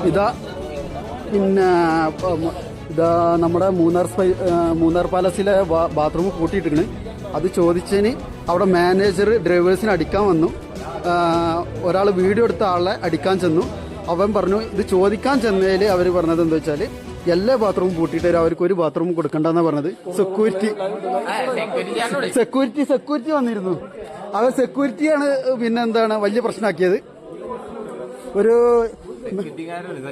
ഇതാ പിന്നെ ഇതാ നമ്മുടെ മൂന്നാർ പാലസിലെ ബാത്റൂം പൂട്ടിയിട്ടിരിക്കണ്. അത് ചോദിച്ചതിന് അവിടെ മാനേജർ ഡ്രൈവേഴ്സിനെ അടിക്കാൻ വന്നു. ഒരാൾ വീഡിയോ എടുത്ത ആളെ അടിക്കാൻ ചെന്നു. അവൻ പറഞ്ഞു ഇത് ചോദിക്കാൻ ചെന്നതിൽ അവർ പറഞ്ഞത് എന്താ വെച്ചാൽ എല്ലാ ബാത്റൂമും പൂട്ടിയിട്ട് അവർക്ക് ഒരു ബാത്റൂം കൊടുക്കണ്ടെന്നാ പറഞ്ഞത്. സെക്യൂരിറ്റി വന്നിരുന്നു. അവ സെക്യൂരിറ്റിയാണ് പിന്നെ എന്താണ് വലിയ പ്രശ്നമാക്കിയത്. ഒരു